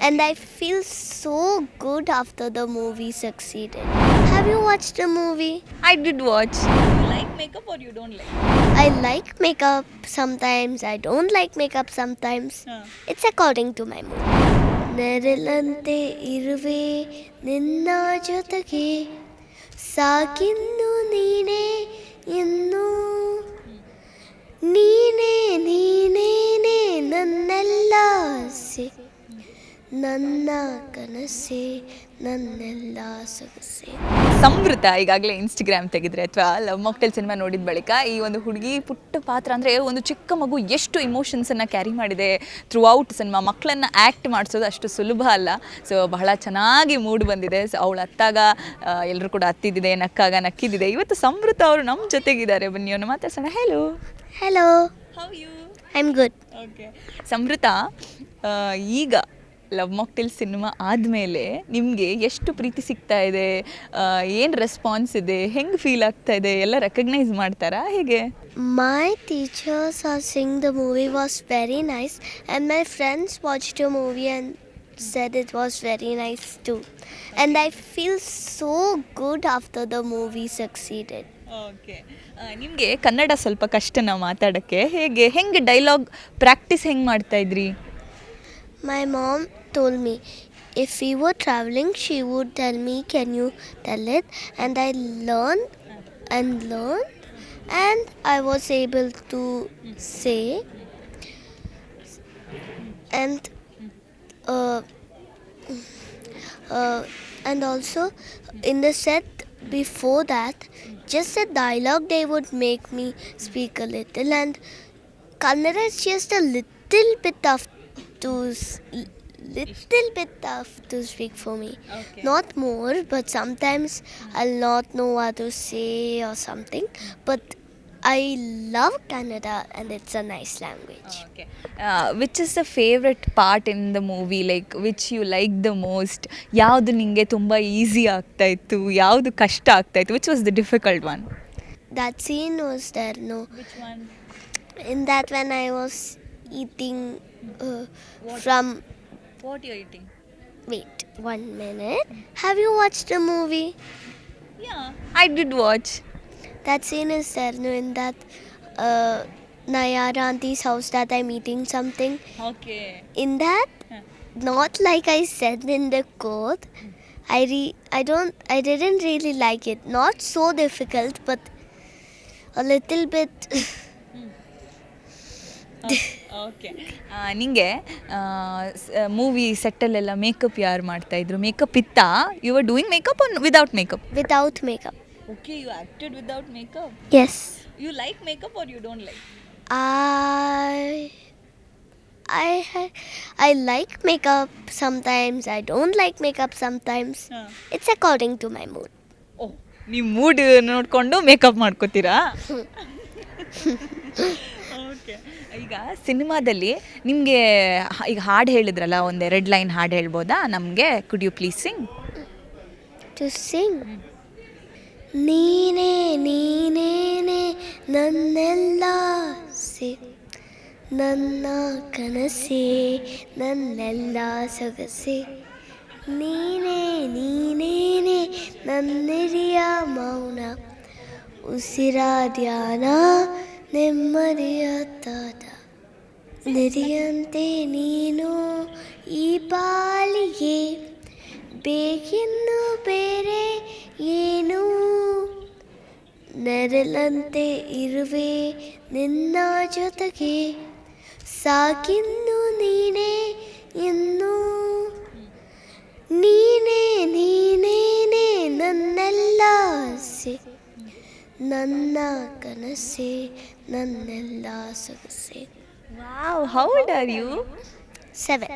and I feel so good after the movie succeeded. Have you watched the movie? I did watch. You like makeup or you don't like? I like makeup sometimes, I don't like makeup sometimes. It's according to my mood. ನೆರಳಂತೆ ಇರುವೆ ನಿನ್ನ ಜೊತೆಗೆ ಸಾಕಿನ್ನು ನೀನೇ ಇನ್ನು ನೀನೇ ನೀನೇನೆ ನನ್ನೆಲ್ಲ ಆಸೆ ನನ್ನ ಕನಸೆ ನನ್ನೆಲ್ಲ ಸೊಗಸೆ. ಸಮೃತ ಈಗಾಗಲೇ ಇನ್ಸ್ಟಾಗ್ರಾಮ್ ತೆಗೆದ್ರೆ ಅಥವಾ ಲವ್ ಮಾಕ್ಟೇಲ್ ಸಿನಿಮಾ ನೋಡಿದ ಬಳಿಕ ಈ ಒಂದು ಹುಡುಗಿ ಪುಟ್ಟ ಪಾತ್ರ ಅಂದರೆ ಒಂದು ಚಿಕ್ಕ ಮಗು ಎಷ್ಟು ಇಮೋಷನ್ಸನ್ನು ಕ್ಯಾರಿ ಮಾಡಿದೆ ಥ್ರೂ ಔಟ್ ಸಿನಿಮಾ. ಮಕ್ಕಳನ್ನು ಆ್ಯಕ್ಟ್ ಮಾಡಿಸೋದು ಅಷ್ಟು ಸುಲಭ ಅಲ್ಲ. ಸೊ ಬಹಳ ಚೆನ್ನಾಗಿ ಮೂಡ್ ಬಂದಿದೆ. ಸೊ ಅವಳು ಅತ್ತಾಗ ಎಲ್ಲರೂ ಕೂಡ ಅತ್ತಿದ್ದಿದೆ, ನಕ್ಕಾಗ ನಕ್ಕಿದ್ದಿದೆ. ಇವತ್ತು ಸಮೃತ ಅವರು ನಮ್ಮ ಜೊತೆಗಿದ್ದಾರೆ. ಬನ್ನಿ ಅವನು ಮಾತಾಡ್ಸೋಣ. Hello. Hello. How you? I am good. Okay. Samrutha, ಈಗ ಲವ್ ಮಾಕ್ಟೇಲ್ ಸಿನಿಮಾ ಆದಮೇಲೆ ನಿಮಗೆ ಎಷ್ಟು ಪ್ರೀತಿ ಸಿಗ್ತಾ ಇದೆ, ಏನು ರೆಸ್ಪಾನ್ಸ್ ಇದೆ, ಹೆಂಗೆ ಫೀಲ್ ಆಗ್ತಾ ಇದೆ, ಎಲ್ಲ ರೆಕಗ್ನೈಸ್ ಮಾಡ್ತಾರಾ ಹೇಗೆ? My teachers are saying the movie was very nice and my friends watched the movie and said it was very nice too. And I feel so good after the movie succeeded. Okay. ನಿಮಗೆ ಕನ್ನಡ ಸ್ವಲ್ಪ ಕಷ್ಟನಾ ಮಾತಾಡೋಕ್ಕೆ? ಹೆಂಗೆ dialogue practice ಹೆಂಗೆ ಮಾಡ್ತಾಯಿದ್ರಿ? My mom told me if we were traveling, she would tell me, can you tell it? And I learned and I was able to say. And uh, and also in the set before that, just a dialogue they would make me speak a little, and Kannada is just a little bit tough to speak for me. Okay. Not more, but sometimes I'll not know what to say or something. But I love Kannada and it's a nice language. Okay. Which is the favourite part in the movie, like which you like the most? ಯಾವುದು ನಿಮಗೆ ತುಂಬ easy ಆಗ್ತಾಯಿತ್ತು, ಯಾವುದು ಕಷ್ಟ ಆಗ್ತಾಯಿತ್ತು? Which was the difficult one? That scene was there, no? Which one? In that when I was eating from... what you eating? Wait, 1 minute. Have you watched the movie? Yeah, I did watch. That scene is there, no? In that Nayara auntie's house that I'm eating something. Okay. In that, not like I said in the code, I didn't really like it. Not so difficult, but a little bit. Okay. ನಿಮಗೆ movie ಸೆಟ್ಟಲ್ಲೆಲ್ಲ makeup ಯಾರು ಮಾಡ್ತಾಯಿದ್ರು? Makeup ಇತ್ತಾ? You are doing makeup or without makeup? Without makeup. Okay, you acted without makeup. Yes. You like makeup or you don't like? I like makeup sometimes. I don't like makeup sometimes. It's according to my mood. ಓಹ್, ನೀವು mood ನೋಡಿಕೊಂಡು makeup ಮಾಡ್ಕೋತೀರಾ? Okay. ಈಗ ಸಿನಿಮಾದಲ್ಲಿ ನಿಮಗೆ ಈಗ ಹಾಡು ಹೇಳಿದ್ರಲ್ಲ, ಒಂದೆರಡು line ಹಾಡು ಹೇಳ್ಬೋದಾ ನಮಗೆ? Could you please sing? To sing. ನೀನೇ ನೀನೇನೆ ನನ್ನೆಲ್ಲ ಆಸೆ ನನ್ನ ಕನಸೆ ನನ್ನೆಲ್ಲ ಸೊಗಸೆ ನೀನೇ ನೀನೇನೆ ನನ್ನೆರಿಯ ಮೌನ ಉಸಿರ ಧ್ಯಾನ ನೆಮ್ಮದಿಯ ತಾತ ನೆರೆಯಂತೆ ನೀನು ಈ ಬಾಳಿಗೆ ಬೇಕಿನ್ನು ಬೇರೆ ಏನು ನೆರಳಂತೆ ಇರುವೆ ನಿನ್ನ ಜೊತೆಗೆ ಸಾಕಿನ್ನು ನೀನೇ ಇನ್ನು ನೀನೇ ನೀನೇನೆ ನನ್ನೆಲ್ಲ ಆಸೆ ನನ್ನ ಕನಸೆ ನನ್ನೆಲ್ಲ ಸೊಗಸೆ. Wow, how old are you? 7.